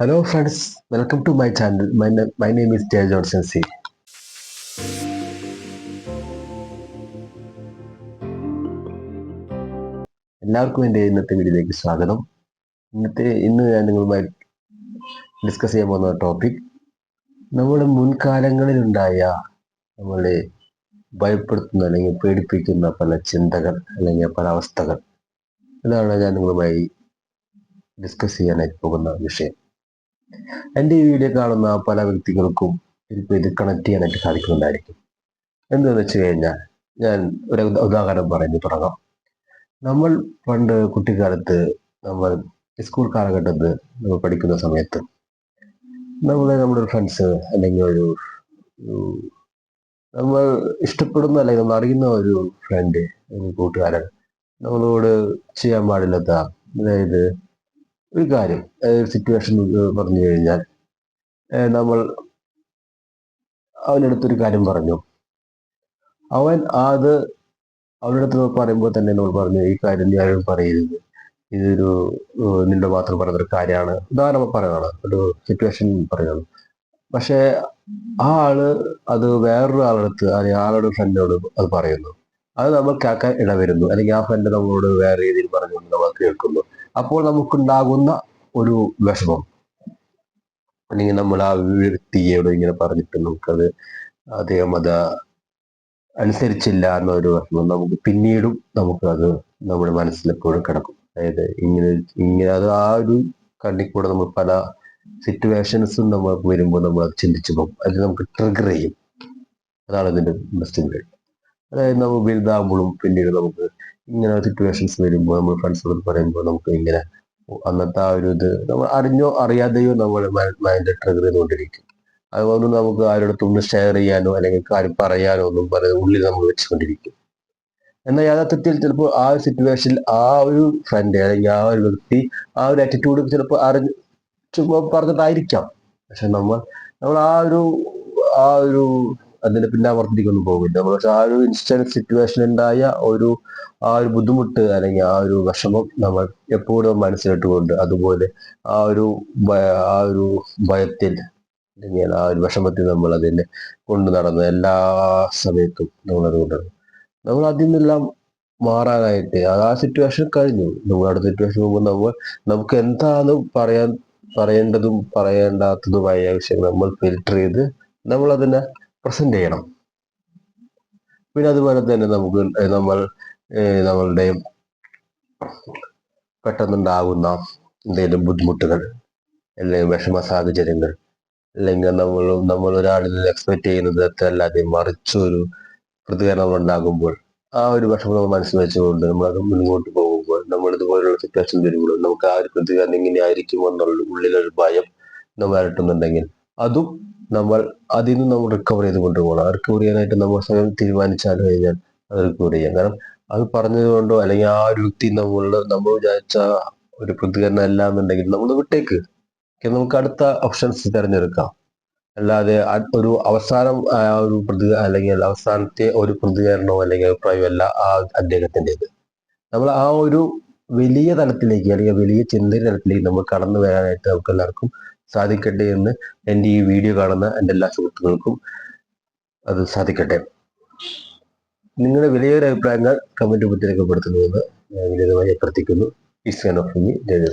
Hello friends, welcome to my channel. My name is Jay Johnson C. എല്ലാവർക്കും എൻ്റെ ഇന്നത്തെ വീഡിയോയിലേക്ക് സ്വാഗതം. ഇന്ന് ഞാൻ നിങ്ങളുമായി ഡിസ്കസ് ചെയ്യാൻ പോകുന്ന ടോപ്പിക് നമ്മുടെ മുൻകാലങ്ങളിലുണ്ടായ നമ്മളെ ഭയപ്പെടുത്തുന്ന അല്ലെങ്കിൽ പേടിപ്പിക്കുന്ന പല ചിന്തകൾ അല്ലെങ്കിൽ പല അവസ്ഥകൾ. ഇതാണ് ഞാൻ നിങ്ങളുമായി ഡിസ്കസ് ചെയ്യാനായിട്ട് പോകുന്ന വിഷയം. എൻ്റെ ഈ വീഡിയോ കാണുന്ന പല വ്യക്തികൾക്കും ചിലപ്പോൾ ഇത് കണക്ട് ചെയ്യാനായിട്ട് സാധിക്കുന്നുണ്ടായിരിക്കും. എന്താണെന്ന് വെച്ച് കഴിഞ്ഞാൽ ഞാൻ ഒരു ഉദാഹരണം പറഞ്ഞു തുടങ്ങാം. നമ്മൾ പണ്ട് കുട്ടിക്കാലത്ത് നമ്മൾ സ്കൂൾ കാലഘട്ടത്ത് നമ്മൾ പഠിക്കുന്ന സമയത്ത് നമ്മുടെ ഫ്രണ്ട്സ് അല്ലെങ്കിൽ ഒരു നമ്മൾ ഇഷ്ടപ്പെടുന്ന അല്ലെങ്കിൽ നമ്മൾ അറിയുന്ന ഒരു ഫ്രണ്ട് അല്ലെങ്കിൽ കൂട്ടുകാരൻ നമ്മളോട് ചെയ്യാൻ പാടില്ലാത്ത, അതായത് ഒരു കാര്യം, സിറ്റുവേഷൻ പറഞ്ഞു കഴിഞ്ഞാൽ നമ്മൾ അവനടുത്തൊരു കാര്യം പറഞ്ഞു. അവരുടെ അടുത്ത് പറയുമ്പോൾ തന്നെ നമ്മൾ പറഞ്ഞു, ഈ കാര്യം നീ ആരും പറയരുത്, ഇതൊരു നിന്റെ മാത്രം പറയുന്നൊരു കാര്യമാണ്. ഉദാഹരണം പറയുകയാണ്, ഒരു സിറ്റുവേഷൻ പറയുകയാണ്. പക്ഷെ ആ ആള് അത് വേറൊരു ആളടുത്ത് അല്ലെങ്കിൽ ആളുടെ ഫ്രണ്ടിനോട് അത് പറയുന്നു. അത് നമ്മൾ കേൾക്കാൻ ഇടവരുന്നു, അല്ലെങ്കിൽ ആ ഫ്രണ്ട് നമ്മളോട് വേറെ രീതിയിൽ പറഞ്ഞുകൊണ്ട് നമ്മൾ കേൾക്കുന്നു. അപ്പോൾ നമുക്കുണ്ടാകുന്ന ഒരു വിഷമം, അല്ലെങ്കിൽ നമ്മൾ ആ വ്യക്തിയോട് ഇങ്ങനെ പറഞ്ഞിട്ട് നമുക്കത് അദ്ദേഹം അത് അനുസരിച്ചില്ല എന്നൊരു വിഷമം നമുക്ക് പിന്നീടും നമുക്കത് നമ്മുടെ മനസ്സിലെപ്പോഴും കിടക്കും. അതായത് ഇങ്ങനെ അത് ആ ഒരു കണ്ണിൽ കൂടെ നമ്മൾ പല സിറ്റുവേഷൻസും നമുക്ക് വരുമ്പോൾ നമ്മൾ അത് ചിന്തിച്ചു പോകും. അത് നമുക്ക് ട്രിഗർ ചെയ്യും. അതാണ് ഇതിന്റെ ബെസ്റ്റ്. അതായത് നമ്മൾ വലുതാകുമ്പോഴും പിന്നീട് നമുക്ക് ഇങ്ങനെ സിറ്റുവേഷൻസ് വരുമ്പോൾ നമ്മൾ ഫ്രണ്ട്സിനോട് പറയുമ്പോൾ നമുക്ക് ഇങ്ങനെ അന്നത്തെ ആ ഒരു ഇത് നമ്മൾ അറിഞ്ഞോ അറിയാതെയോ നമ്മുടെ മൈൻഡ് ട്രിഗർ ചെയ്തുകൊണ്ടിരിക്കും. അതുകൊണ്ട് നമുക്ക് ആരോടൊന്നും ഷെയർ ചെയ്യാനോ അല്ലെങ്കിൽ കാര്യം പറയാനോ ഒന്നും പറയാതെ ഉള്ളിൽ നമ്മൾ വെച്ചുകൊണ്ടിരിക്കും. എന്നാൽ യഥാർത്ഥത്തിൽ ചിലപ്പോൾ ആ ഒരു സിറ്റുവേഷനിൽ ആ ഒരു ഫ്രണ്ട് അല്ലെങ്കിൽ ആ ഒരു വ്യക്തി ആ ഒരു ആറ്റിറ്റ്യൂഡ് ചിലപ്പോൾ ചുമ്മാ പറഞ്ഞിട്ടായിരിക്കാം. പക്ഷെ നമ്മൾ ആ ഒരു അതിന്റെ പിന്നാവർത്തിക്കൊന്നും പോകില്ല. നമ്മൾ പക്ഷെ ആ ഒരു ഇൻസ്റ്റന്റ് സിറ്റുവേഷൻ ഉണ്ടായ ആ ഒരു ബുദ്ധിമുട്ട് അല്ലെങ്കിൽ ആ ഒരു വിഷമം നമ്മൾ എപ്പോഴും മനസ്സിലിട്ടുകൊണ്ട്, അതുപോലെ ആ ഒരു ഭയത്തിൽ അല്ലെങ്കിൽ ആ ഒരു വിഷമത്തിൽ നമ്മൾ അതിനെ കൊണ്ടു നടന്ന് എല്ലാ സമയത്തും നമ്മളത് കൊണ്ടുവരണം. നമ്മൾ അതിൽ നിന്നെല്ലാം മാറാനായിട്ട് ആ സിറ്റുവേഷൻ കഴിഞ്ഞു, നമ്മൾ അടുത്ത സിറ്റുവേഷൻ പോകുമ്പോൾ നമുക്ക് എന്താണ് പറയേണ്ടതും പറയേണ്ടാത്തതുമായ വിഷയങ്ങൾ നമ്മൾ ഫിൽട്ടർ ചെയ്ത് നമ്മൾ അതിനെ പ്രസന്റ് ചെയ്യണം. പിന്നെ അതുപോലെ തന്നെ നമ്മളുടെ പെട്ടെന്നുണ്ടാകുന്ന എന്തെങ്കിലും ബുദ്ധിമുട്ടുകൾ അല്ലെങ്കിൽ വിഷമ സാഹചര്യങ്ങൾ, അല്ലെങ്കിൽ നമ്മൾ ഒരാളിൽ നിന്ന് എക്സ്പെക്ട് ചെയ്യുന്നത് അല്ലാതെ മറിച്ചൊരു പ്രതികരണം ഉണ്ടാകുമ്പോൾ ആ ഒരു വിഷമം നമ്മൾ മനസ്സിൽ വെച്ചുകൊണ്ട് നമ്മളത് മുൻപോട്ട് പോകുമ്പോൾ, നമ്മൾ ഇതുപോലുള്ള സിറ്റുവേഷൻ വരുമ്പോൾ നമുക്ക് ആ ഒരു പ്രതികരണം ഇങ്ങനെ ആയിരിക്കുമോ എന്നുള്ള ഉള്ളിലൊരു ഭയം നമ്മൾ അലട്ടുന്നുണ്ടെങ്കിൽ അതും നമ്മൾ അതിൽ നിന്ന് നമ്മൾ റിക്കവർ ചെയ്ത് കൊണ്ടുപോകണം. റിക്കവർ ചെയ്യാനായിട്ട് നമ്മൾ സ്വയം തീരുമാനിച്ചാൽ കഴിഞ്ഞാൽ അത് റിക്കവർ ചെയ്യാം. കാരണം അത് പറഞ്ഞതുകൊണ്ടോ അല്ലെങ്കിൽ ആ ഒരു വ്യക്തി നമ്മൾ വിചാരിച്ച ഒരു പ്രതികരണം അല്ല എന്നുണ്ടെങ്കിൽ നമ്മൾ വിട്ടേക്ക്, നമുക്ക് അടുത്ത ഓപ്ഷൻസ് തിരഞ്ഞെടുക്കാം. അല്ലാതെ ഒരു അവസാനം അല്ലെങ്കിൽ അവസാനത്തെ ഒരു പ്രതികരണമോ അല്ലെങ്കിൽ അഭിപ്രായമോ അല്ല ആ അദ്ദേഹത്തിൻ്റെത്. നമ്മൾ ആ ഒരു വലിയ തലത്തിലേക്ക് അല്ലെങ്കിൽ വലിയ ചിന്തയുടെ തലത്തിലേക്ക് നമ്മൾ കടന്നു വരാനായിട്ട് നമുക്ക് എല്ലാവർക്കും സാധിക്കട്ടെ എന്ന് എൻ്റെ ഈ വീഡിയോ കാണുന്ന എൻ്റെ എല്ലാ സുഹൃത്തുക്കൾക്കും അത് സാധിക്കട്ടെ. നിങ്ങളുടെ വിലയേറിയ അഭിപ്രായങ്ങൾ കമന്റ് ബുക്കിൽ രേഖപ്പെടുത്തുന്നുവെന്ന് ഞാൻ വിനീതമായി അഭ്യർത്ഥിക്കുന്നു. Is of me, Jaya.